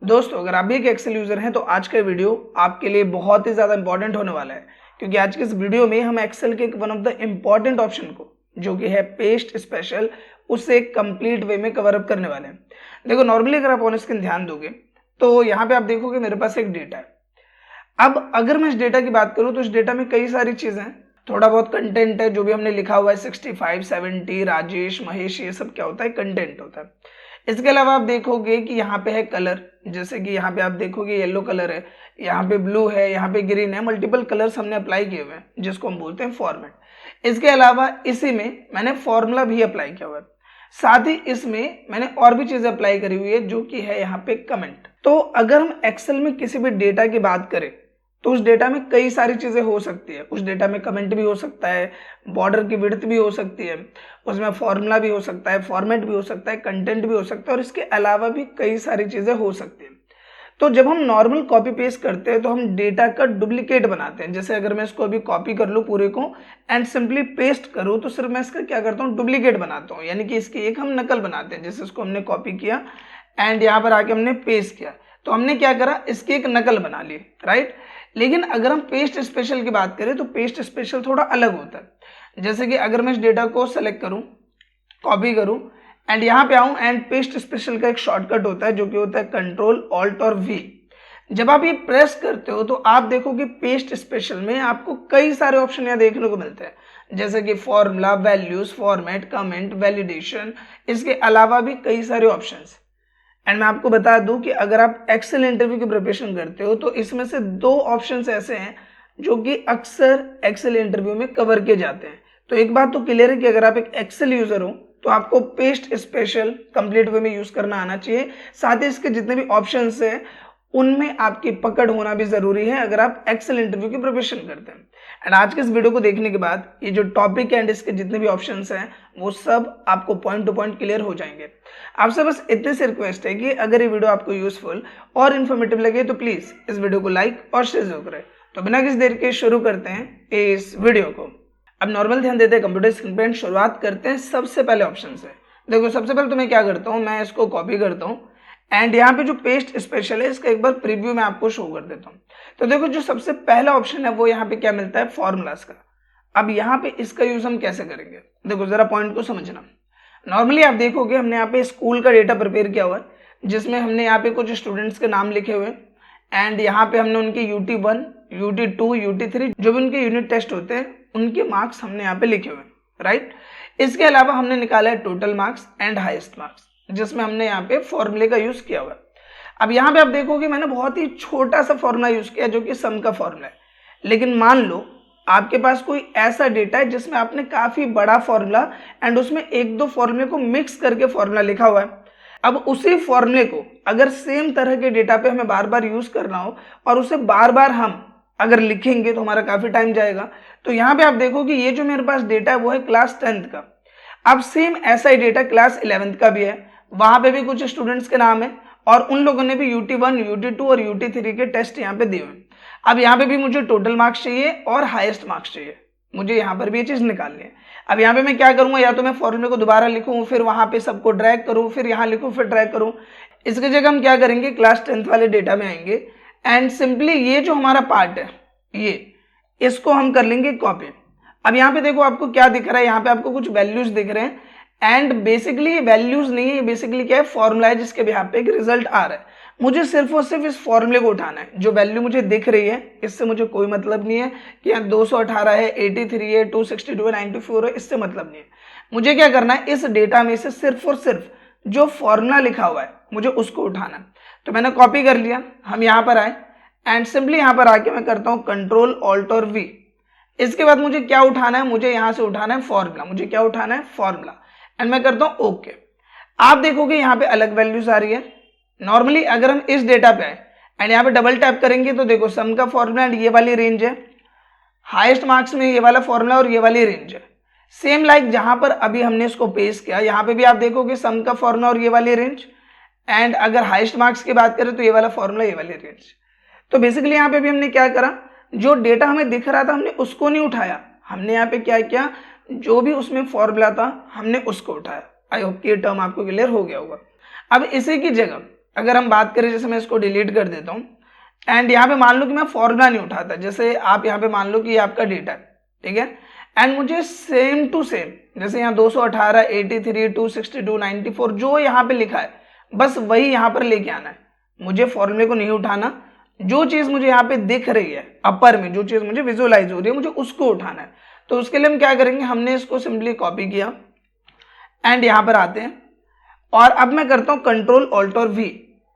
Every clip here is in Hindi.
दोस्तों, अगर आप भी एक एक्सेल यूजर हैं तो आज का वीडियो आपके लिए बहुत ही ज्यादा इंपॉर्टेंट होने वाला है, क्योंकि आज के इस वीडियो में हम एक्सेल के one of the important option को, जो कि है पेस्ट स्पेशल, उससे एक कंप्लीट वे में कवर अप करने वाले हैं। देखो, नॉर्मली अगर आप ऑन स्क्रीन ध्यान दोगे तो यहाँ पे आप देखोगे मेरे पास एक डेटा है। अब अगर मैं इस डेटा की बात करूं तो इस डेटा में कई सारी चीजें हैं, थोड़ा बहुत कंटेंट है जो भी हमने लिखा हुआ है 65, 70, राजेश, महेश, ये सब क्या होता है, कंटेंट होता है। इसके अलावा आप देखोगे कि यहाँ पे है कलर, जैसे कि यहाँ पे आप देखोगे येलो कलर है, यहाँ पे ब्लू है, यहाँ पे ग्रीन है, मल्टीपल कलर्स हमने अप्लाई किए हुए हैं जिसको हम बोलते हैं फॉर्मेट। इसके अलावा इसी में मैंने फॉर्मूला भी अप्लाई किया हुआ है, साथ ही इसमें मैंने और भी चीजें अप्लाई करी हुई है जो कि है यहाँ पे कमेंट। तो अगर हम एक्सेल में किसी भी डेटा की बात करें तो उस डेटा में कई सारी चीजें हो सकती है। उस डेटा में कमेंट भी हो सकता है, बॉर्डर की विड्थ भी हो सकती है, उसमें फॉर्मूला भी हो सकता है, फॉर्मेट भी हो सकता है, कंटेंट भी हो सकता है, और इसके अलावा भी कई सारी चीजें हो सकती है। तो जब हम नॉर्मल कॉपी पेस्ट करते हैं तो हम डेटा का डुप्लीकेट बनाते हैं। जैसे अगर मैं इसको अभी कॉपी कर लूँ पूरे को एंड सिंपली पेस्ट करूँ तो सिर्फ मैं इसका क्या करता हूँ, डुप्लीकेट बनाता हूँ, यानी कि इसकी एक हम नकल बनाते हैं। जैसे इसको हमने कॉपी किया एंड यहाँ पर आके हमने पेस्ट किया, तो हमने क्या करा, इसकी एक नकल बना ली, राइट। लेकिन अगर हम पेस्ट स्पेशल की बात करें तो पेस्ट स्पेशल थोड़ा अलग होता है। जैसे कि अगर मैं इस डेटा को सेलेक्ट करूं, कॉपी करूं एंड यहाँ पे आऊं एंड पेस्ट स्पेशल का एक शॉर्टकट होता है जो कि होता है कंट्रोल ऑल्ट और वी। जब आप ये प्रेस करते हो तो आप देखोगे पेस्ट स्पेशल में आपको कई सारे ऑप्शन यहाँ देखने को मिलते हैं, जैसे कि formula, values, format, comment, validation, इसके अलावा भी कई सारे ऑप्शंस। एंड मैं आपको बता दूं कि अगर आप एक्सेल इंटरव्यू की प्रिपरेशन करते हो तो इसमें से दो ऑप्शंस ऐसे हैं जो कि अक्सर एक्सेल इंटरव्यू में कवर किए जाते हैं। तो एक बात तो क्लियर है कि अगर आप एक एक्सेल यूजर हो तो आपको पेस्ट स्पेशल कंप्लीट वे में यूज करना आना चाहिए। साथ ही इसके जितने भी ऑप्शंस हैं उनमें आपकी पकड़ होना भी जरूरी है अगर आप एक्सेल इंटरव्यू की प्रिपरेशन करते हैं। एंड आज के इस वीडियो को देखने के बाद ये जो टॉपिक एंड इसके जितने भी ऑप्शंस हैं वो सब आपको पॉइंट टू पॉइंट क्लियर हो जाएंगे। आपसे बस इतनी सी रिक्वेस्ट है कि अगर ये वीडियो आपको यूजफुल और इन्फॉर्मेटिव लगे तो प्लीज इस वीडियो को लाइक और शेयर जरूर करें। तो बिना किसी देर के शुरू करते हैं इस वीडियो को। अब नॉर्मल ध्यान देते हैं कंप्यूटर स्क्रीन पे, शुरुआत करते हैं सबसे पहले ऑप्शन से। देखो, सबसे पहले तो मैं क्या करता हूँ, मैं इसको कॉपी करता हूँ एंड यहाँ पे जो पेस्ट स्पेशल है इसका एक बार प्रीव्यू में आपको शो कर देता हूँ। तो देखो, जो सबसे पहला ऑप्शन है वो यहाँ पे क्या मिलता है, फॉर्मूलाज का। अब यहाँ पे इसका यूज हम कैसे करेंगे, देखो जरा पॉइंट को समझना। नॉर्मली आप देखोगे हमने यहाँ पे स्कूल का डेटा प्रिपेयर किया हुआ है, जिसमें हमने यहाँ पे कुछ स्टूडेंट्स के नाम लिखे हुए एंड यहाँ पे हमने उनके UT1, UT2, UT3 जो भी उनके यूनिट टेस्ट होते हैं उनके मार्क्स हमने यहाँ पे लिखे हुए, राइट। इसके अलावा हमने निकाला है total marks and highest marks, जिसमें हमने यहाँ पे फॉर्मूले का यूज किया हुआ है। अब यहाँ पे आप देखोगे मैंने बहुत ही छोटा सा फॉर्मूला यूज किया जो कि सम का फॉर्मूला है। लेकिन मान लो आपके पास कोई ऐसा डेटा है जिसमें आपने काफी बड़ा फॉर्मूला एंड उसमें एक दो फॉर्मूले को मिक्स करके फॉर्मूला लिखा हुआ है। अब उसी फॉर्मूले को अगर सेम तरह के डेटा पे हमें बार बार यूज करना हो और उसे बार बार हम अगर लिखेंगे तो हमारा काफी टाइम जाएगा। तो यहाँ पे आप देखो कि ये जो मेरे पास डेटा है वो है क्लास 10th का। अब सेम ऐसा ही डेटा क्लास 11th का भी है, वहां पे भी कुछ स्टूडेंट्स के नाम है और उन लोगों ने भी UT1, UT2 और UT3 के टेस्ट यहाँ पे दिए हुए। अब यहाँ पे भी मुझे टोटल मार्क्स चाहिए और हाईएस्ट मार्क्स चाहिए, मुझे यहाँ पर भी ये चीज निकालनी है। अब यहाँ पे मैं क्या करूंगा, या तो मैं फॉर्मूले को दोबारा लिखूं, फिर वहां पे सबको ड्रैग करूं, फिर यहाँ लिखूं, फिर ड्रैग करूं। इसकी जगह हम क्या करेंगे, क्लास 10th वाले डेटा में आएंगे एंड सिंपली ये जो हमारा पार्ट है ये इसको हम कर लेंगे कॉपी। अब यहाँ पे देखो आपको क्या दिख रहा है, यहाँ पे आपको कुछ वैल्यूज दिख रहे हैं एंड बेसिकली ये वैल्यूज नहीं है, बेसिकली क्या है, फॉर्मूला है जिसके बिहाफ पे एक रिजल्ट आ रहा है। मुझे सिर्फ और सिर्फ इस फॉर्मूले को उठाना है। जो वैल्यू मुझे दिख रही है इससे मुझे कोई मतलब नहीं है कि यहाँ 218 है, 83 है, 262 है, 94 है, इससे मतलब नहीं है। मुझे क्या करना है, इस डेटा में से सिर्फ और सिर्फ जो फॉर्मूला लिखा हुआ है मुझे उसको उठाना है। तो मैंने कॉपी कर लिया, हम यहाँ पर आए एंड सिंपली यहाँ पर आके मैं करता हूँ कंट्रोल ऑल्ट और वी। इसके बाद मुझे क्या उठाना है, मुझे यहाँ से उठाना है फॉर्मूला। मुझे क्या उठाना है, फॉर्मूला, एंड मैं करता हूं ओके। आप देखोगे यहाँ पे अलग वैल्यूज आ रही है। नॉर्मली अगर हम इस डेटा पे आए एंड यहाँ पे डबल टैप करेंगे तो देखो सम का फॉर्मूला एंड ये वाली रेंज है, हाईएस्ट मार्क्स में ये वाला फॉर्मूला और ये वाली रेंज है। सेम लाइक जहां पर अभी हमने इसको पेस्ट किया, यहाँ पे भी आप देखोगे सम का फॉर्मूला और ये वाली रेंज, एंड अगर हाईएस्ट मार्क्स की बात करें तो ये वाला फॉर्मूला, ये वाली रेंज। तो बेसिकली यहाँ पे भी हमने क्या करा, जो डेटा हमें दिख रहा था हमने उसको नहीं उठाया, हमने यहाँ पे क्या किया, जो भी उसमें फॉर्मूला था हमने उसको उठाया। आई होप कि ये टर्म आपको क्लियर हो गया होगा। अब इसी की जगह अगर हम बात करें, जैसे मैं इसको डिलीट कर देता हूँ एंड यहाँ पे मान लो कि मैं फॉर्मूला नहीं उठाता, जैसे आप यहाँ पे मान लो कि ये आपका डेटा है, ठीक है, एंड मुझे सेम टू सेम जैसे यहाँ 218, 83, 262, 94 जो यहाँ पे लिखा है बस वही यहाँ पर लेके आना है। मुझे फॉर्मूले को नहीं उठाना, जो चीज मुझे यहाँ पे दिख रही है अपर में, जो चीज मुझे विजुअलाइज हो रही है मुझे उसको उठाना है। तो उसके लिए हम क्या करेंगे, हमने इसको सिंपली कॉपी किया एंड यहाँ पर आते हैं और अब मैं करता हूँ कंट्रोल ऑल्ट और वी,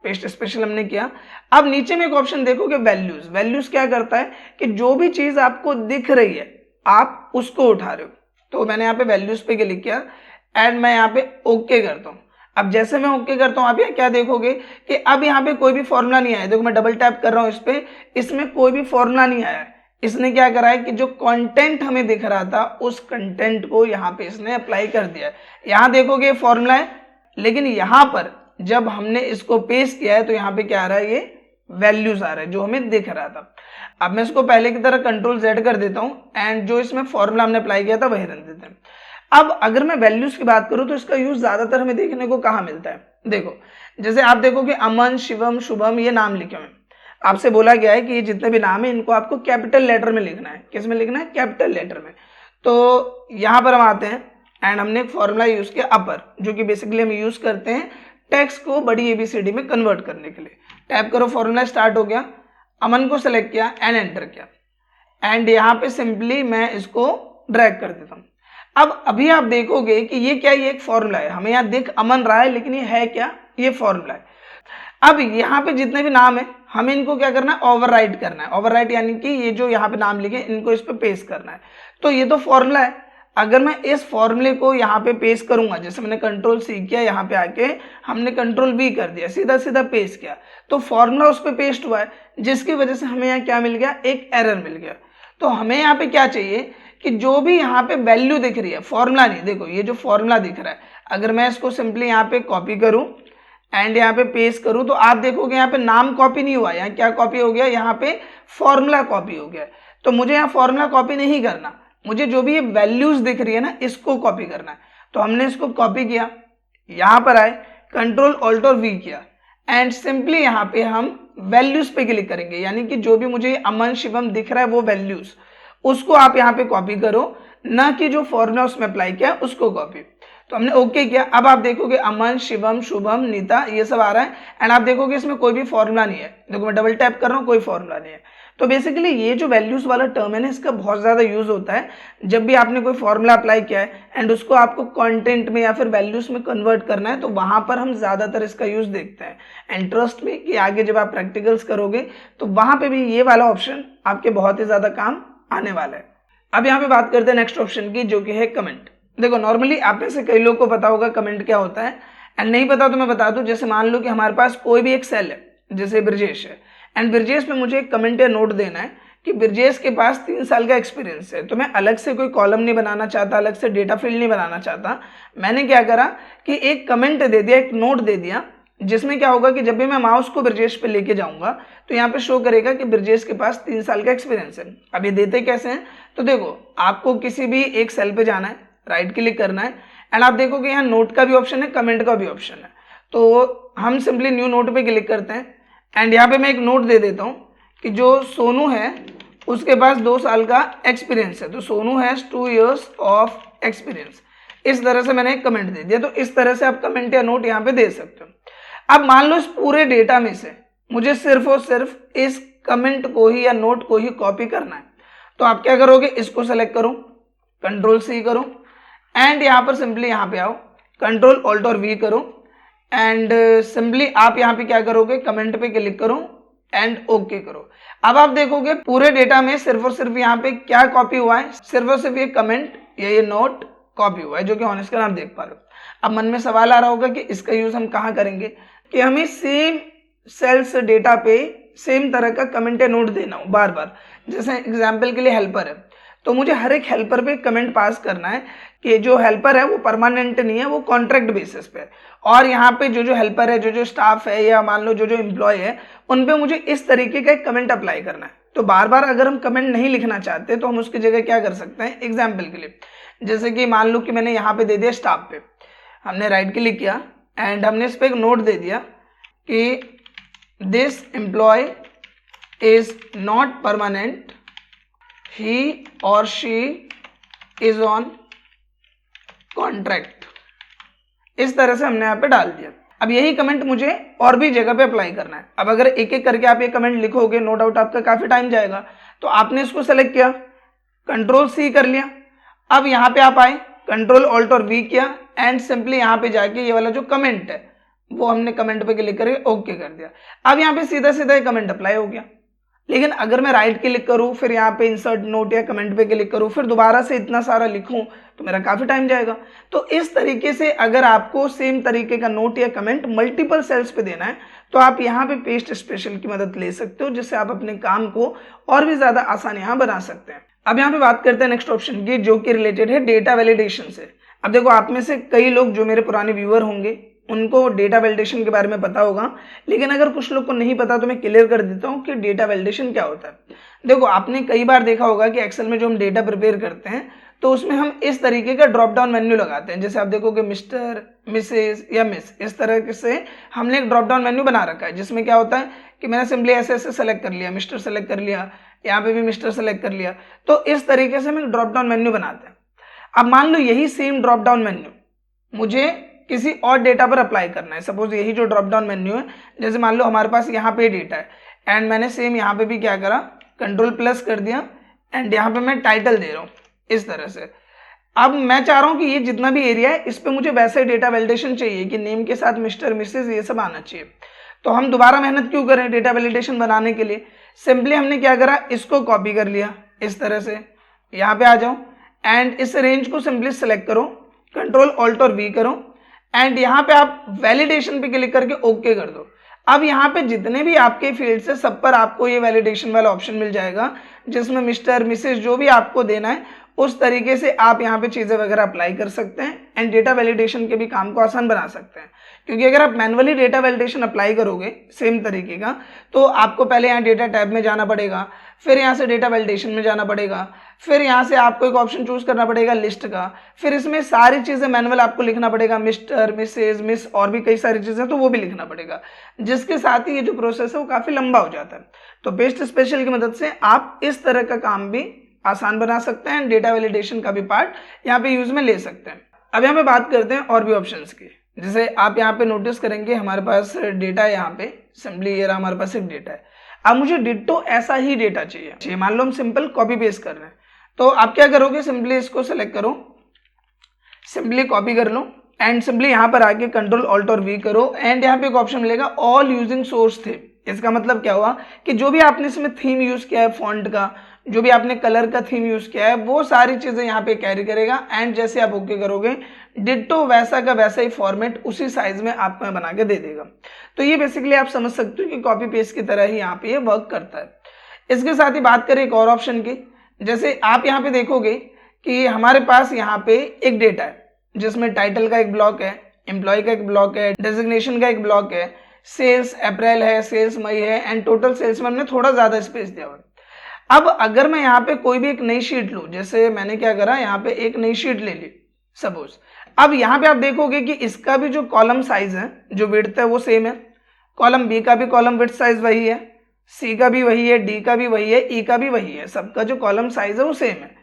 पेस्ट स्पेशल हमने किया। अब नीचे में एक ऑप्शन देखोगे वैल्यूज, वैल्यूज क्या करता है कि जो भी चीज आपको दिख रही है आप उसको उठा रहे हो। तो मैंने यहाँ पे वैल्यूज पे क्लिक किया एंड मैं यहाँ पे ओके करता हूँ। अब जैसे मैं ओके करता हूँ आप यहाँ क्या देखोगे कि अब यहाँ पे कोई भी फॉर्मूला नहीं आया। देखो मैं डबल टैप कर रहा हूँ इस पे, इसमें कोई भी फॉर्मूला नहीं आया। इसने क्या करा है कि जो कंटेंट हमें दिख रहा था उस कंटेंट को यहाँ पे इसने अप्लाई कर दिया है। यहाँ देखोगे फॉर्मूला है, लेकिन यहाँ पर जब हमने इसको पेस्ट किया है तो यहाँ पे क्या आ रहा है, ये वैल्यूज आ रहा है जो हमें दिख रहा था। अब मैं इसको पहले की तरह कंट्रोल Z कर देता हूँ एंड जो इसमें फॉर्मूला हमने अप्लाई किया था वही रन देते हैं। अब अगर मैं वैल्यूज की बात करूं तो इसका यूज ज्यादातर हमें देखने को कहाँ मिलता है। देखो जैसे आप देखोगे अमन, शिवम, शुभम ये नाम लिखे हुए हैं। आपसे बोला गया है कि ये जितने भी नाम है इनको आपको कैपिटल लेटर में लिखना है। किस में लिखना है, कैपिटल लेटर में। तो यहाँ पर हम आते हैं एंड हमने एक फॉर्मूला यूज किया अपर, जो कि बेसिकली हम यूज करते हैं टेक्स्ट को बड़ी ABCD में कन्वर्ट करने के लिए। टैप करो, फॉर्मूला स्टार्ट हो गया, अमन को सेलेक्ट किया एंड एंटर किया एंड यहाँ पे सिंपली मैं इसको ड्रैग कर देता हूँ। अब अभी आप देखोगे कि ये क्या, ये एक फॉर्मूला है, हमें यहाँ दिख अमन रहा है लेकिन ये है क्या, ये फॉर्मूला है। अब यहाँ पे जितने भी नाम है हमें इनको क्या करना है, ओवरराइट करना है। ओवरराइट यानी कि ये जो यहाँ पे नाम लिखे इनको इस पे पेस्ट करना है। तो ये तो फॉर्मूला है, अगर मैं इस फॉर्मूले को यहाँ पे पेस्ट करूंगा, जैसे मैंने कंट्रोल C किया, यहाँ पे आके हमने कंट्रोल V कर दिया, सीधा सीधा पेस्ट किया, तो फॉर्मूला उस पर पेस्ट हुआ है, जिसकी वजह से हमें यहाँ क्या मिल गया, एक एरर मिल गया। तो हमें यहाँ पे क्या चाहिए कि जो भी यहाँ पे वैल्यू दिख रही है, फॉर्मूला नहीं, देखो ये जो फॉर्मूला दिख रहा है, अगर मैं इसको सिंपली यहाँ पे कॉपी करूं एंड यहाँ पे पेस्ट करूं तो आप देखोगे यहाँ पे नाम कॉपी नहीं हुआ, यहाँ क्या कॉपी हो गया, यहाँ पे फॉर्मूला कॉपी हो गया। तो मुझे यहाँ फॉर्मूला कॉपी नहीं करना, मुझे जो भी ये वैल्यूज दिख रही है ना इसको कॉपी करना है। तो हमने इसको कॉपी किया, यहाँ पर आए, कंट्रोल ऑल्ट और V किया एंड सिंपली यहाँ पे हम वैल्यूज पे क्लिक करेंगे, यानी कि जो भी मुझे अमन शिवम दिख रहा है वो वैल्यूज, उसको आप यहाँ पे कॉपी करो, ना कि जो फॉर्मूला उसमें अप्लाई किया उसको कॉपी। तो हमने ओके किया। अब आप देखोगे अमन, शिवम, शुभम, नीता ये सब आ रहा है एंड आप देखोगे इसमें कोई भी फॉर्मूला नहीं है। देखो मैं डबल टैप कर रहा हूँ, कोई फॉर्मूला नहीं है। तो बेसिकली ये जो वैल्यूज वाला टर्म है ना, इसका बहुत ज्यादा यूज होता है जब भी आपने कोई फॉर्मूला अप्लाई किया है एंड उसको आपको कंटेंट में या फिर वैल्यूज में कन्वर्ट करना है, तो वहां पर हम ज्यादातर इसका यूज देखते हैं। एंड ट्रस्ट में कि आगे जब आप प्रैक्टिकल्स करोगे तो वहां पे भी ये वाला ऑप्शन आपके बहुत ही ज्यादा काम आने वाला है। अब यहाँ पे बात करते हैं नेक्स्ट ऑप्शन की, जो कि है कमेंट। देखो नॉर्मली आप में से कई लोग को पता होगा कमेंट क्या होता है, एंड नहीं पता तो मैं बता दूं। जैसे मान लो कि हमारे पास कोई भी एक सेल है, जैसे ब्रजेश है, एंड ब्रजेश में मुझे एक कमेंट या नोट देना है कि ब्रजेश के पास 3 साल का एक्सपीरियंस है। तो मैं अलग से कोई कॉलम नहीं बनाना चाहता, अलग से डेटा फील्ड नहीं बनाना चाहता। मैंने क्या करा कि एक कमेंट दे दिया, एक नोट दे दिया, जिसमें क्या होगा कि जब भी मैं माउस को ब्रजेश पे लेके जाऊंगा तो यहाँ पे शो करेगा कि ब्रजेश के पास 3 साल का एक्सपीरियंस है। अब ये देते कैसे हैं, तो देखो आपको किसी भी एक सेल पे जाना है, राइट क्लिक करना है एंड आप देखोगे यहाँ नोट का भी ऑप्शन है, कमेंट का भी ऑप्शन है। तो हम सिंपली न्यू नोट पे क्लिक करते हैं एंड यहाँ पे मैं एक नोट दे देता हूँ कि जो सोनू है उसके पास 2 साल का एक्सपीरियंस है, तो Sonu has 2 years of experience. इस तरह से मैंने एक कमेंट दे दिया। तो इस तरह से आप कमेंट या नोट यहाँ पे दे सकते हो। अब मान लो इस पूरे डेटा में से मुझे सिर्फ और सिर्फ इस कमेंट को ही या नोट को ही कॉपी करना है, तो आप क्या करोगे, इसको सेलेक्ट करो, कंट्रोल C करो एंड यहाँ पर सिंपली यहाँ पे आओ, कंट्रोल ऑल्ट और V करो एंड सिंपली आप यहाँ पे क्या करोगे, कमेंट पे क्लिक करो एंड ओके करो। अब आप देखोगे पूरे डेटा में सिर्फ और सिर्फ यहाँ पे क्या कॉपी हुआ है, सिर्फ और सिर्फ ये कमेंट या ये नोट कॉपी हुआ है, जो कि ऑन स्क्रीन आप देख पा रहे हो। अब मन में सवाल आ रहा होगा कि इसका यूज हम कहाँ करेंगे, कि हमें सेम सेल्स डेटा पे सेम तरह का कमेंट या नोट देना हो बार बार। जैसे एग्जाम्पल के लिए हेल्पर है, तो मुझे हर एक हेल्पर पे कमेंट पास करना है कि जो हेल्पर है वो परमानेंट नहीं है, वो कॉन्ट्रैक्ट बेसिस पे है। और यहाँ पे जो हेल्पर है, जो स्टाफ है, या मान लो जो एम्प्लॉय है, उन पे मुझे इस तरीके का एक कमेंट अप्लाई करना है। तो बार बार अगर हम कमेंट नहीं लिखना चाहते तो हम उसकी जगह क्या कर सकते हैं, एग्जाम्पल के लिए जैसे कि मान लो कि मैंने यहाँ पे दे दिया स्टाफ पे, हमने राइट क्लिक किया एंड हमने इस पर एक नोट दे दिया कि this employee is not permanent, he और शी इज ऑन कॉन्ट्रैक्ट। इस तरह से हमने यहाँ पे डाल दिया। अब यही कमेंट मुझे और भी जगह पे अप्लाई करना है। अब अगर एक एक करके आप ये कमेंट लिखोगे, नो डाउट आपका काफी टाइम जाएगा। तो आपने इसको सेलेक्ट किया, कंट्रोल सी कर लिया। अब यहाँ पे आप आए, कंट्रोल ऑल्ट और वी किया एंड सिंपली यहाँ पे जाके ये वाला जो कमेंट है वो हमने कमेंट पे क्लिक करके ओके कर दिया। अब यहाँ पे सीधा सीधा ये कमेंट अप्लाई हो गया। लेकिन अगर मैं राइट क्लिक करूँ, फिर यहाँ पे इंसर्ट नोट या कमेंट पे क्लिक करूँ, फिर दोबारा से इतना सारा लिखूँ तो मेरा काफ़ी टाइम जाएगा। तो इस तरीके से अगर आपको सेम तरीके का नोट या कमेंट मल्टीपल सेल्स पे देना है तो आप यहाँ पे पेस्ट स्पेशल की मदद ले सकते हो, जिससे आप अपने काम को और भी ज़्यादा आसान यहाँ बना सकते हैं। अब यहाँ पे बात करते हैं नेक्स्ट ऑप्शन की, जो कि रिलेटेड है डेटा वैलिडेशन से। अब देखो, आप में से कई लोग जो मेरे पुराने व्यूअर होंगे उनको डेटा वैलिडेशन के बारे में पता होगा, लेकिन अगर कुछ लोग को नहीं पता तो मैं क्लियर कर देता हूँ कि डेटा वैलिडेशन क्या होता है। देखो, आपने कई बार देखा होगा कि एक्सेल में जो हम डेटा प्रिपेयर करते हैं तो उसमें हम इस तरीके का ड्रॉप डाउन मेन्यू लगाते हैं। जैसे आप देखोगे मिस्टर, मिसेज या मिस, इस तरह से हमने एक ड्रॉप डाउन मेन्यू बना रखा है, जिसमें क्या होता है कि मैंने सिंपली ऐसे ऐसे सेलेक्ट कर लिया, मिस्टर सेलेक्ट कर लिया, यहाँ पे भी मिस्टर सेलेक्ट कर लिया। तो इस तरीके से हम एक ड्रॉप डाउन मेन्यू बनाते हैं। अब मान लो यही सेम ड्रॉप डाउन मेन्यू मुझे किसी और डेटा पर अप्लाई करना है। सपोज यही जो ड्रॉप डाउन मेन्यू है, जैसे मान लो हमारे पास यहाँ पे डेटा है एंड मैंने सेम यहाँ पे भी क्या करा, कंट्रोल प्लस कर दिया एंड यहाँ पे मैं टाइटल दे रहा हूँ इस तरह से। अब मैं चाह रहा हूँ कि ये जितना भी एरिया है इस पे मुझे वैसे ही डेटा वैलिडेशन चाहिए कि नेम के साथ मिस्टर, मिसेज ये सब आना चाहिए। तो हम दोबारा मेहनत क्यों करें डेटा वैलिडेशन बनाने के लिए? सिंपली हमने क्या करा, इसको कॉपी कर लिया इस तरह से, यहाँ पे आ जाओ एंड इस रेंज को सिंपली सेलेक्ट करो, कंट्रोल ऑल्ट और वी करो एंड यहाँ पे आप वैलिडेशन पे क्लिक करके ओके कर दो। अब यहाँ पे जितने भी आपके फील्ड्स है सब पर आपको ये वैलिडेशन वाला ऑप्शन मिल जाएगा, जिसमें मिस्टर, मिसेज जो भी आपको देना है उस तरीके से आप यहाँ पे चीज़ें वगैरह अप्लाई कर सकते हैं एंड डेटा वैलिडेशन के भी काम को आसान बना सकते हैं। क्योंकि अगर आप मैनुअली डेटा वैलिडेशन अप्लाई करोगे सेम तरीके का, तो आपको पहले यहाँ डेटा टैब में जाना पड़ेगा, फिर यहाँ से डेटा वैलिडेशन में जाना पड़ेगा, फिर यहाँ से आपको एक ऑप्शन चूज करना पड़ेगा लिस्ट का, फिर इसमें सारी चीज़ें मैनुअल आपको लिखना पड़ेगा, मिस्टर, मिसेज, मिस और भी कई सारी चीज़ें तो वो भी लिखना पड़ेगा, जिसके साथ ही ये जो प्रोसेस है वो काफ़ी लंबा हो जाता है। तो पेस्ट स्पेशल की मदद से आप इस तरह का काम भी आसान बना सकते हैं, डेटा वैलिडेशन का भी पार्ट यहाँ पे यूज में ले सकते हैं। अब यहाँ पे बात करते हैं और भी ऑप्शंस की। जैसे आप यहाँ पे नोटिस करेंगे हमारे पास डेटा है, यहाँ पे सिंपली ये रहा हमारे पास एक डेटा है। अब मुझे डिट्टो ऐसा ही डेटा चाहिए। मान लो हम सिंपल कॉपी पेस्ट कर रहे हैं, तो आप क्या करोगे, सिंपली इसको सेलेक्ट करो, सिंपली कॉपी कर लो एंड सिंपली यहाँ पर आके कंट्रोल ऑल्ट और वी करो एंड यहाँ पे एक ऑप्शन मिलेगा ऑल यूजिंग सोर्स थीम। इसका मतलब क्या हुआ कि जो भी आपने इसमें थीम यूज किया है, फॉन्ट का, जो भी आपने कलर का थीम यूज किया है, वो सारी चीजें यहाँ पे कैरी करेगा एंड जैसे आप ओके करोगे डिट्टो वैसा का वैसा ही फॉर्मेट उसी साइज में आपको बना के दे देगा। तो ये बेसिकली आप समझ सकते हो कि कॉपी पेस्ट की तरह ही यहाँ पे ये वर्क करता है। इसके साथ ही बात करें एक और ऑप्शन की। जैसे आप यहाँ पे देखोगे कि हमारे पास यहाँ पे एक डेटा है जिसमें टाइटल का एक ब्लॉक है, एम्प्लॉय का एक ब्लॉक है, डेजिग्नेशन का एक ब्लॉक है, सेल्स अप्रैल है, सेल्स मई है एंड टोटल सेल्स में हमने थोड़ा ज्यादा स्पेस दिया हुआ है। अब अगर मैं यहाँ पे कोई भी एक नई शीट लूँ, जैसे मैंने क्या करा, यहाँ पे एक नई शीट ले ली सपोज। अब यहाँ पे आप देखोगे कि इसका भी जो कॉलम साइज है, जो विड्थ है वो सेम है, कॉलम बी का भी कॉलम विड्थ साइज वही है, सी का भी वही है, डी का भी वही है, ई का भी वही है, सबका जो कॉलम साइज है वो सेम है।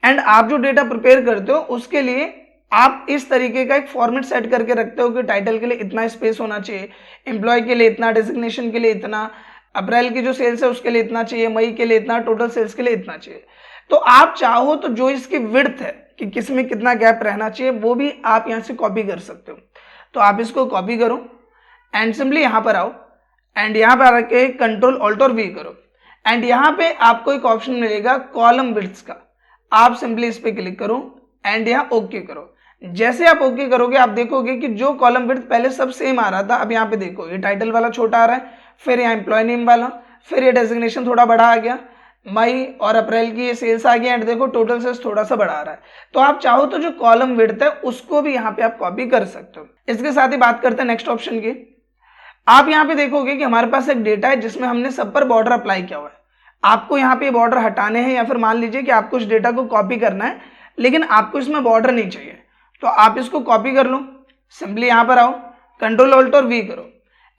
एंड आप जो डेटा प्रिपेयर करते हो उसके लिए आप इस तरीके का एक फॉर्मेट सेट करके रखते हो कि टाइटल के लिए इतना स्पेस होना चाहिए, एम्प्लॉय के लिए इतना, डेजिग्नेशन के लिए इतना, अप्रैल की जो सेल्स है उसके लिए इतना चाहिए, मई के लिए इतना, टोटल सेल्स के लिए इतना चाहिए। तो आप चाहो तो जो इसकी विड्थ है कि किस में कितना गैप रहना चाहिए वो भी आप यहाँ से कॉपी कर सकते हो। तो आप इसको कॉपी करो एंड सिंपली यहाँ पर आओ एंड यहाँ पर आके कंट्रोल ऑल्ट और वी करो एंड यहाँ पे आपको एक ऑप्शन मिलेगा कॉलम विड्थ्स का। आप सिंपली इस पे क्लिक करो एंड यहाँ ओके करो। जैसे आप ओके करोगे आप देखोगे कि जो कॉलम विड्थ पहले सब सेम आ रहा था, अब यहाँ पे देखो ये टाइटल वाला छोटा आ रहा है, फिर यहाँ एम्प्लॉय नेम वाला, फिर ये डेजिग्नेशन थोड़ा बड़ा आ गया, मई और अप्रैल की ये सेल्स आ गया एंड देखो टोटल सेल्स थोड़ा सा बढ़ा रहा है। तो आप चाहो तो जो कॉलम विड्थ है उसको भी यहाँ पे आप कॉपी कर सकते हो। इसके साथ ही बात करते हैं नेक्स्ट ऑप्शन की। आप यहाँ पे देखोगे कि हमारे पास एक डेटा है जिसमें हमने सब पर बॉर्डर अप्लाई किया हुआ है। आपको यहाँ पे बॉर्डर हटाने हैं या फिर मान लीजिए कि आपको इस डेटा को कॉपी करना है लेकिन आपको इसमें बॉर्डर नहीं चाहिए, तो आप इसको कॉपी कर लो, सिंपली यहाँ पर आओ, कंट्रोल ऑल्ट और वी करो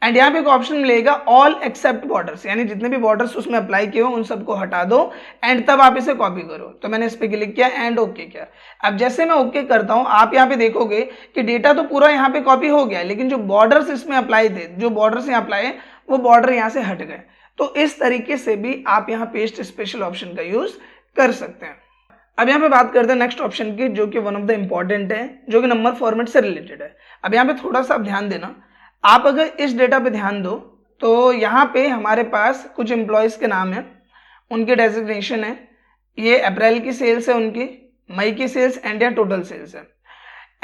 एंड यहाँ पे एक ऑप्शन मिलेगा ऑल एक्सेप्ट बॉर्डर्स, यानी जितने भी बॉर्डर्स उसमें अप्लाई किए हो उन सबको हटा दो एंड तब आप इसे कॉपी करो। तो मैंने इस पे क्लिक किया एंड ओके किया। अब जैसे मैं ओके करता हूँ आप यहाँ पे देखोगे कि डेटा तो पूरा यहाँ पे कॉपी हो गया, लेकिन जो बॉर्डर्स इसमें अप्लाई थे, जो बॉर्डर्स यहाँ अप्लाई है वो बॉर्डर यहाँ से हट गए। तो इस तरीके से भी आप यहाँ पेस्ट स्पेशल ऑप्शन का यूज कर सकते हैं। अब यहाँ पे बात करते हैं नेक्स्ट ऑप्शन की, जो कि वन ऑफ द इंपॉर्टेंट है, जो कि नंबर फॉर्मेट से रिलेटेड है। अब यहाँ पे थोड़ा सा आप ध्यान देना, आप अगर इस डेटा पे ध्यान दो तो यहाँ पे हमारे पास कुछ एम्प्लॉयज के नाम है, उनके डेजिग्नेशन है, ये अप्रैल की सेल्स है उनकी, मई की सेल्स एंड या टोटल सेल्स है।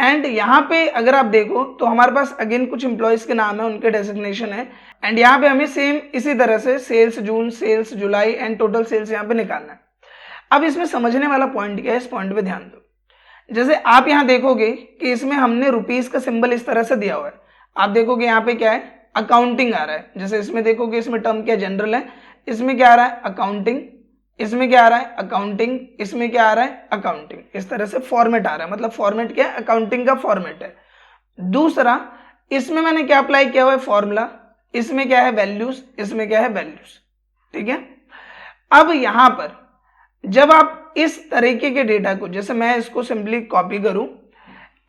एंड यहाँ पे अगर आप देखो तो हमारे पास अगेन कुछ एम्प्लॉयज के नाम है, उनके डेजिग्नेशन है, एंड यहाँ पे हमें सेम इसी तरह से sales June, sales July and total sales यहाँ पे निकालना है। अब इसमें समझने वाला पॉइंट क्या है, इस पॉइंट पे ध्यान दो। जैसे आप यहाँ देखोगे कि इसमें हमने रुपीस का सिंबल इस तरह से दिया हुआ है, आप देखोगे यहाँ पे क्या है, अकाउंटिंग आ रहा है। जैसे इसमें देखोगे इसमें टर्म क्या जनरल है, इसमें क्या आ रहा है अकाउंटिंग, इसमें क्या आ रहा है अकाउंटिंग, इसमें क्या आ रहा है अकाउंटिंग। इस तरह से फॉर्मेट आ रहा है, मतलब फॉर्मेट क्या है, अकाउंटिंग का फॉर्मेट है। दूसरा, इसमें मैंने क्या अप्लाई किया हुआ है, फॉर्मूला, इसमें क्या है वैल्यूज, इसमें क्या है वैल्यूज, ठीक है। अब यहां पर जब आप इस तरीके के डेटा को, जैसे मैं इसको सिंपली कॉपी करूं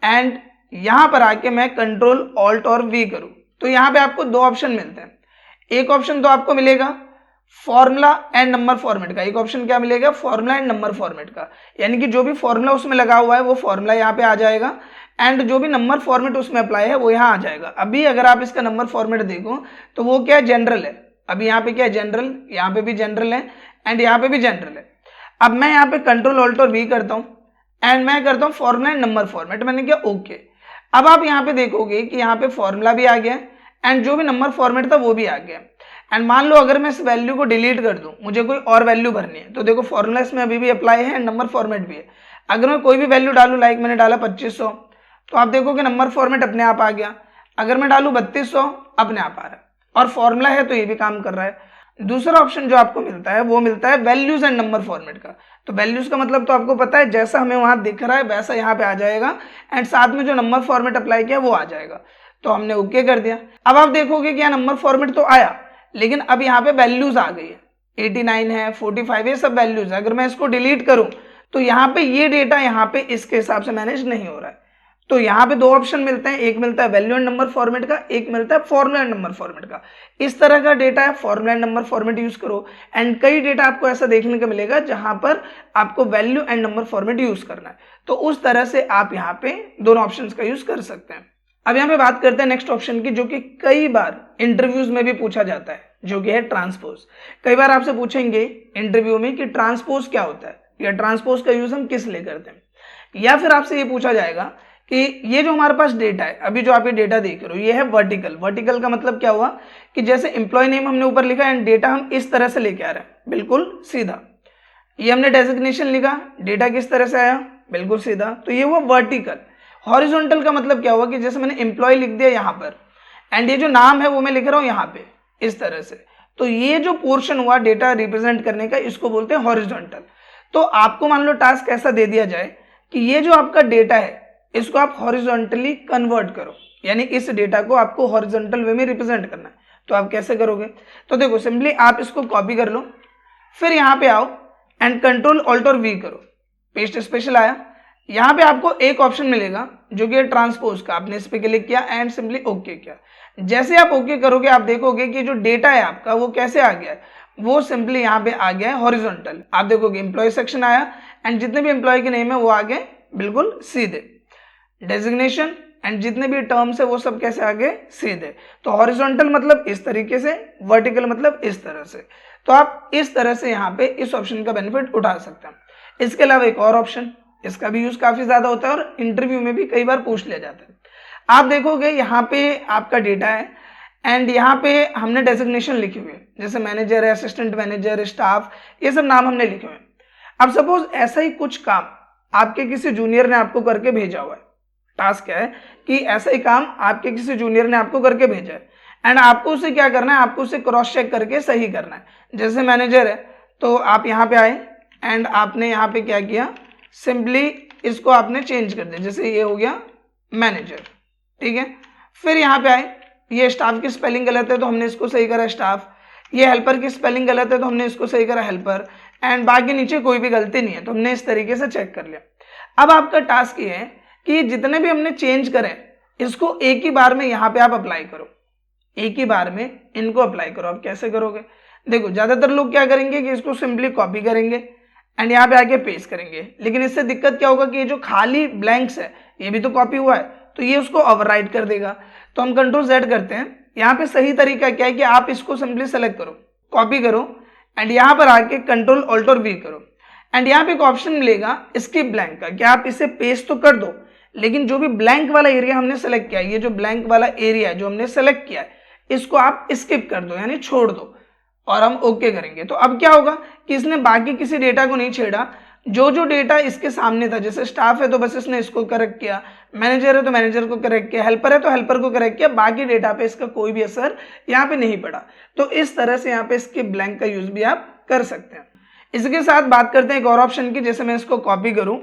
एंड यहां पर आके मैं कंट्रोल ऑल्ट और वी करूं, तो यहां पे आपको दो ऑप्शन मिलते हैं। एक ऑप्शन तो आपको मिलेगा फॉर्मूला एंड नंबर फॉर्मेट का, एक ऑप्शन क्या मिलेगा, फॉर्मूला एंड नंबर फॉर्मेट का, यानी कि जो भी फॉर्मूला उसमें लगा हुआ है वो फॉर्मूला यहाँ पे आ जाएगा एंड जो भी नंबर फॉर्मेट उसमें अप्लाई है वो यहाँ आ जाएगा। अभी अगर आप इसका नंबर फॉर्मेट देखो तो वो क्या है, जनरल है। अभी यहाँ पे क्या है, जनरल, यहाँ पे भी जनरल है एंड यहाँ पे भी जनरल है। अब मैं यहाँ पे कंट्रोल ऑल्ट और वी करता हूँ एंड मैं करता हूँ फॉर्मूला एंड नंबर फॉर्मेट, मैंने किया ओके। अब आप यहाँ पे देखोगे कि यहाँ पे फॉर्मूला भी आ गया एंड जो भी नंबर फॉर्मेट था वो भी आ गया। एंड मान लो अगर मैं इस वैल्यू को डिलीट कर दूं, मुझे कोई और वैल्यू भरनी है, तो देखो फॉर्मूला इसमें अभी भी अप्लाई है एंड नंबर फॉर्मेट भी है। अगर मैं कोई भी वैल्यू डालूं, लाइक मैंने डाला 2500, तो आप देखोगे नंबर फॉर्मेट अपने आप आ गया। अगर मैं डालूं 3200, अपने आप आ रहा है, और फॉर्मूला है तो ये भी काम कर रहा है। दूसरा ऑप्शन जो आपको मिलता है वो मिलता है वैल्यूज एंड नंबर फॉर्मेट का। तो वैल्यूज का मतलब तो आपको पता है, जैसा हमें वहां दिख रहा है वैसा यहाँ पे आ जाएगा एंड साथ में जो नंबर फॉर्मेट अप्लाई किया वो आ जाएगा। तो हमने ओके कर दिया। अब आप देखोगे कि यहाँ नंबर फॉर्मेट तो आया, लेकिन अब यहाँ पे वैल्यूज आ गई है, 89 है, 45, ये सब वैल्यूज है। अगर मैं इसको डिलीट करूं तो यहाँ पे ये डेटा यहाँ पे इसके हिसाब से मैनेज नहीं हो रहा है। तो यहाँ पे दो ऑप्शन मिलते हैं, एक मिलता है वैल्यू एंड नंबर फॉर्मेट का, एक मिलता है फॉर्मूला एंड नंबर फॉर्मेट का। इस तरह का डेटा है, formula and number format use करो। एंड कई डेटा आपको ऐसा देखने को मिलेगा जहां पर आपको value and number format use करना है, तो उस तरह से आप यहाँ पे दोनों ऑप्शन का यूज कर सकते हैं। अब यहाँ पे बात करते हैं नेक्स्ट ऑप्शन की, जो कि कई बार इंटरव्यूज में भी पूछा जाता है, जो कि है ट्रांसपोज। कई बार आपसे पूछेंगे इंटरव्यू में कि ट्रांसपोज क्या होता है या ट्रांसपोज का यूज हम किस लिए करते हैं, या फिर आपसे ये पूछा जाएगा कि ये जो हमारे पास डेटा है, अभी जो आप ये डेटा देख रहे हो ये है वर्टिकल। वर्टिकल का मतलब क्या हुआ कि जैसे एम्प्लॉय नेम हमने ऊपर लिखा एंड डेटा हम इस तरह से लेके आ रहे हैं, बिल्कुल सीधा। ये हमने डेजिग्नेशन लिखा, डेटा किस तरह से आया, बिल्कुल सीधा, तो ये हुआ वर्टिकल। हॉरिजॉन्टल का मतलब क्या हुआ कि जैसे मैंने एम्प्लॉय लिख दिया यहाँ पर एंड ये जो नाम है वो मैं लिख रहा हूँ यहाँ पे इस तरह से, तो ये जो पोर्शन हुआ डेटा रिप्रेजेंट करने का, इसको बोलते हैं हॉरिजॉन्टल। तो आपको मान लो टास्क ऐसा दे दिया जाए कि ये जो आपका डेटा है इसको आप हॉरिजॉन्टली कन्वर्ट करो, यानी इस डेटा को आपको हॉरिजॉन्टल वे में रिप्रेजेंट करना है। तो आप कैसे करोगे, तो देखो सिंपली आप इसको कॉपी कर लो, फिर यहाँ पे आओ एंड कंट्रोल ऑल्ट और वी करो, पेस्ट स्पेशल आया। यहाँ पे आपको एक ऑप्शन मिलेगा जो कि ट्रांसपोज का, आपने इस पे क्लिक किया एंड सिंपली ओके किया। जैसे आप ओके करोगे आप देखोगे कि जो डेटा है आपका वो कैसे आ गया है, वो सिंपली यहाँ पे आ गया है हॉरिजॉन्टल। आप देखोगे एम्प्लॉय सेक्शन आया एंड जितने भी एम्प्लॉय के नेम है वो आ गए बिल्कुल सीधे, डेजिग्नेशन एंड जितने भी टर्म्स है वो सब कैसे आ गए सीधे। तो हॉरिजॉन्टल मतलब इस तरीके से, वर्टिकल मतलब इस तरह से। तो आप इस तरह से यहाँ पे इस ऑप्शन का बेनिफिट उठा सकते हैं। इसके अलावा एक और ऑप्शन, इसका भी यूज काफी ज्यादा होता है और इंटरव्यू में भी कई बार पूछ लिया जाता है। आप देखोगे यहाँ पे आपका डेटा है एंड यहाँ पे हमने डेजिग्नेशन लिखे हुए, जैसे मैनेजर है, असिस्टेंट मैनेजर, स्टाफ, ये सब नाम हमने लिखे हुए। अब सपोज ऐसा ही कुछ काम आपके किसी जूनियर ने आपको करके भेजा हुआ है, टास्क क्या है कि ऐसा ही काम आपके किसी जूनियर ने आपको करके भेजा है एंड आपको उसे क्या करना है, आपको उसे क्रॉस चेक करके सही करना है। जैसे मैनेजर है तो आप यहाँ पे आए एंड आपने यहाँ पे क्या किया, सिंपली इसको आपने चेंज कर दिया, जैसे ये हो गया मैनेजर, ठीक है। फिर यहाँ पे आए ये स्टाफ की स्पेलिंग गलत है तो हमने इसको सही करा स्टाफ, ये हेल्पर की स्पेलिंग गलत है तो हमने इसको सही करा हेल्पर, एंड बाकी नीचे कोई भी गलती नहीं है तो हमने इस तरीके से चेक कर लिया। अब आपका टास्क ये है कि जितने भी हमने चेंज करें इसको एक ही बार में यहाँ पे आप अप्लाई करो, एक ही बार में इनको अप्लाई करो। आप कैसे करोगे, देखो ज्यादातर लोग क्या करेंगे कि इसको सिंपली कॉपी करेंगे एंड यहाँ पे आके पेस्ट करेंगे, लेकिन इससे दिक्कत क्या होगा कि ये जो खाली ब्लैंक्स है ये भी तो कॉपी हुआ है तो ये उसको ओवरराइट कर देगा। तो हम कंट्रोल Z करते हैं। यहाँ पे सही तरीका क्या है कि आप इसको सिंपली सेलेक्ट करो, कॉपी करो एंड यहाँ पर आके कंट्रोल Alt और V करो एंड यहाँ पे एक ऑप्शन मिलेगा स्किप ब्लैंक का, कि आप इसे पेस्ट तो कर दो लेकिन जो भी ब्लैंक वाला एरिया हमने सेलेक्ट किया है, ये जो ब्लैंक वाला एरिया जो हमने सेलेक्ट किया है इसको आप स्किप कर दो यानी छोड़ दो और हम ओके करेंगे। तो अब क्या होगा कि इसने बाकी किसी डेटा को नहीं छेड़ा, जो जो डेटा इसके सामने था, जैसे स्टाफ है तो बस इसने इसको करेक्ट किया, मैनेजर है तो मैनेजर को करेक्ट किया, हेल्पर है तो हेल्पर को करेक्ट किया, बाकी डेटा पे इसका कोई भी असर यहाँ पे नहीं पड़ा। तो इस तरह से यहाँ पे इसके ब्लैंक का यूज भी आप कर सकते हैं। इसके साथ बात करते हैं एक और ऑप्शन की, जैसे मैं इसको कॉपी करूं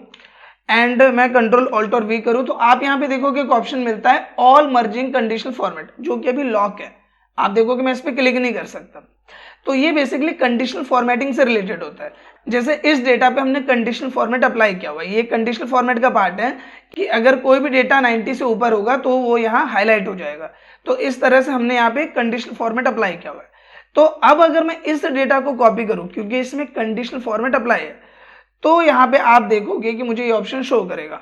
एंड मैं कंट्रोल Alt और V करूं तो आप यहाँ पे देखोगे एक ऑप्शन मिलता है ऑल मर्जिंग कंडीशनल फॉर्मेट, जो कि अभी लॉक है। आप देखोगे मैं इस पर क्लिक नहीं कर सकता। तो ये बेसिकली कंडीशनल फॉर्मेटिंग से रिलेटेड होता है। जैसे इस डेटा पे हमने कंडीशनल फॉर्मेट अप्लाई किया हुआ है, ये कंडीशनल फॉर्मेट का पार्ट है कि अगर कोई भी डेटा 90 से ऊपर होगा तो वो यहाँ हाईलाइट हो जाएगा। तो इस तरह से हमने यहाँ पे कंडीशनल फॉर्मेट अप्लाई किया हुआ है। तो अब अगर मैं इस डेटा को कॉपी करूं क्योंकि इसमें कंडीशनल फॉर्मेट अप्लाई है, तो यहाँ पे आप देखोगे कि मुझे ये ऑप्शन शो करेगा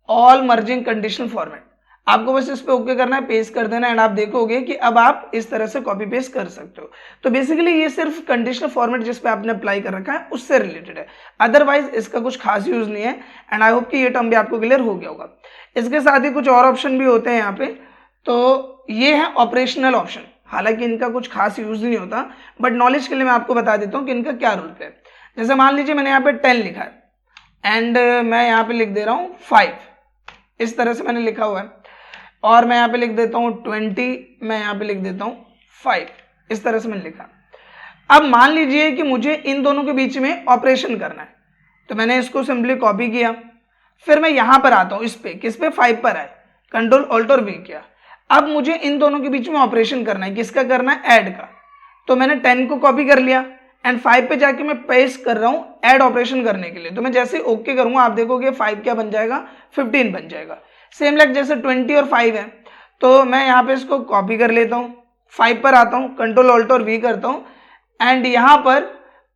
ऑल मर्जिंग कंडीशनल फॉर्मेट। आपको बस इस पे ओके करना है, पेस्ट कर देना एंड आप देखोगे कि अब आप इस तरह से कॉपी पेस्ट कर सकते हो। तो बेसिकली ये सिर्फ कंडीशनल फॉर्मेट जिस पे आपने अप्लाई कर रखा है उससे रिलेटेड है, अदरवाइज इसका कुछ खास यूज नहीं है। एंड आई होप कि ये टर्म भी आपको क्लियर हो गया होगा। इसके साथ ही कुछ और ऑप्शन भी होते हैं यहाँ पे, तो ये है ऑपरेशनल ऑप्शन। हालांकि इनका कुछ खास यूज नहीं होता, बट नॉलेज के लिए मैं आपको बता देता हूँ कि इनका क्या रूल है। जैसे मान लीजिए मैंने यहाँ पे 10 लिखा है एंड मैं यहाँ पे लिख दे रहा हूँ 5, इस तरह से मैंने लिखा हुआ है, और मैं यहाँ पे लिख देता हूँ 20, मैं यहाँ पे लिख देता हूँ 5, इस तरह से मैंने लिखा। अब मान लीजिए कि मुझे इन दोनों के बीच में ऑपरेशन करना है, तो मैंने इसको सिंपली कॉपी किया, फिर मैं यहाँ पर आता हूँ इस पे, किस पे, 5 पर आए, कंट्रोल Alt और V किया। अब मुझे इन दोनों के बीच में ऑपरेशन करना है, किसका करना है, ऐड का। तो मैंने 10 को कॉपी कर लिया एंड 5 पे जाके मैं पेस्ट कर रहा हूँ ऐड ऑपरेशन करने के लिए। तो मैं जैसे ओके करूंगा आप देखोगे 5 क्या बन जाएगा, 15 बन जाएगा। सेम लाइक जैसे 20 और 5 है, तो मैं यहाँ पे इसको कॉपी कर लेता हूँ, 5 पर आता हूँ, कंट्रोल Alt और V करता हूँ एंड यहाँ पर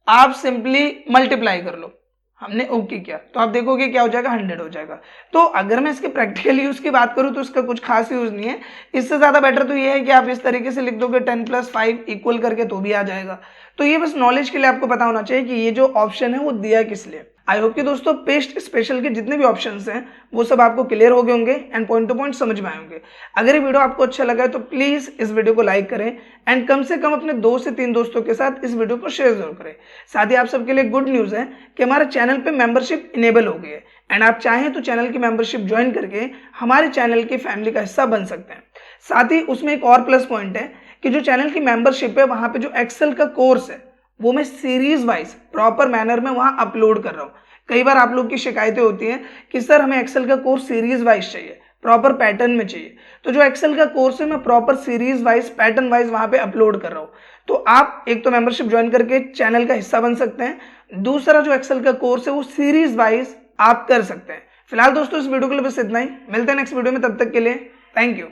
आप सिंपली मल्टीप्लाई कर लो। हमने ओके किया तो आप देखोगे क्या हो जाएगा, 100 हो जाएगा। तो अगर मैं इसके प्रैक्टिकल यूज की बात करूं तो इसका कुछ खास यूज नहीं है। इससे ज्यादा बेटर तो ये है कि आप इस तरीके से लिख दोगे 10 + 5 इक्वल करके तो भी आ जाएगा। तो ये बस नॉलेज के लिए आपको पता होना चाहिए कि ये जो ऑप्शन है वो दिया किस लिए। आई होप कि दोस्तों पेस्ट स्पेशल के जितने भी ऑप्शंस हैं वो सब आपको क्लियर हो गए होंगे एंड पॉइंट टू पॉइंट समझ में आए होंगे। अगर ये वीडियो आपको अच्छा लगा है तो प्लीज इस वीडियो को लाइक करें एंड कम से कम अपने 2 से 3 दोस्तों के साथ इस वीडियो को शेयर जरूर करें। साथ ही आप सबके लिए गुड न्यूज है कि हमारे चैनल पे मेंबरशिप इनेबल हो गई है एंड आप चाहें तो चैनल की मेंबरशिप ज्वाइन करके हमारे चैनल की फैमिली का हिस्सा बन सकते हैं। साथ ही उसमें एक और प्लस पॉइंट है कि जो चैनल की मेंबरशिप है वहां पे जो एक्सेल का कोर्स है वो मैं सीरीज वाइज प्रॉपर मैनर में वहां अपलोड कर रहा हूँ। कई बार आप लोग की शिकायतें होती हैं कि सर हमें एक्सेल का कोर्स सीरीज वाइज चाहिए, प्रॉपर पैटर्न में चाहिए। तो जो एक्सेल का कोर्स है मैं proper series wise pattern wise वहां पे अपलोड कर रहा हूँ। तो आप एक तो मेंबरशिप ज्वाइन करके चैनल का हिस्सा बन सकते हैं, दूसरा जो एक्सेल का कोर्स है वो सीरीज वाइज आप कर सकते हैं। फिलहाल दोस्तों इस वीडियो के लिए बस इतना ही, मिलते हैं नेक्स्ट वीडियो में, तब तक के लिए थैंक यू।